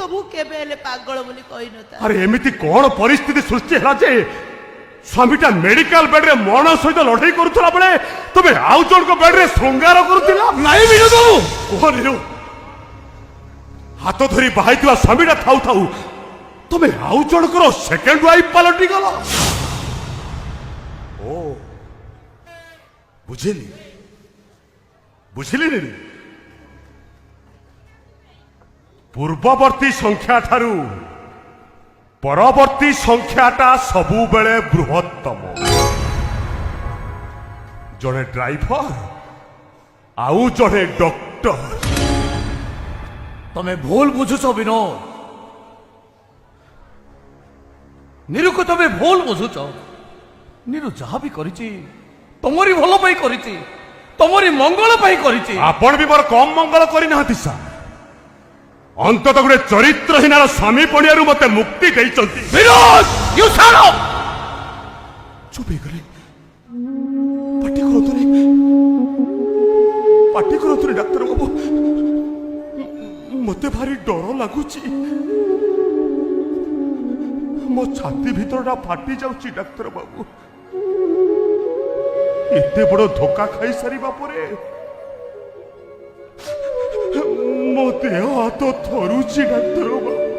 तुमको केबे हेले पागल बोली कहि नता। अरे एमिति कोन परिस्थिति सृष्टि हला जे स्वामीटा मेडिकल बेड रे मरण सहित लड़ाई करुथला बेले तबे आउ जण को बेड रे श्रृंगार करुथिला। नहीं विनोद बाबू कोन रे हाथ धरी बाहाइथिवा स्वामीटा थाउ थाउ तबे आउ जण को सेकंड वाइफ पलटि गला। ओ बुझिली बुझिली रे पूर्ववर्ती संख्या ठारू परवर्ती संख्याटा सबु बेले बृहत्तम। जड़े ड्राइवर आउ जड़े डॉक्टर। तमें भूल बुझुछ विनोद नीरू को तमें भूल बुझुछ। नीरू जहाँ भी करिछि तमरी भलो पाई करिछि तमरी मंगल पाई करिछि। आपण भी मोर कम मंगल करि नाहति सा अंतत गुटे चरित्रहीनार स्वामी पणियारू मते मुक्ति देइचंती। Vinod you shut up. चुप हे गले पाटी करतुनी डाक्टर बाबू मते भारी डर लागुची। मो छाती भीतरटा फाटी जाउची डाक्टर बाबू। एते बड़ धोखा खाई सारिबा परे मो देह हाथ थरुची डाक्टर बाबू।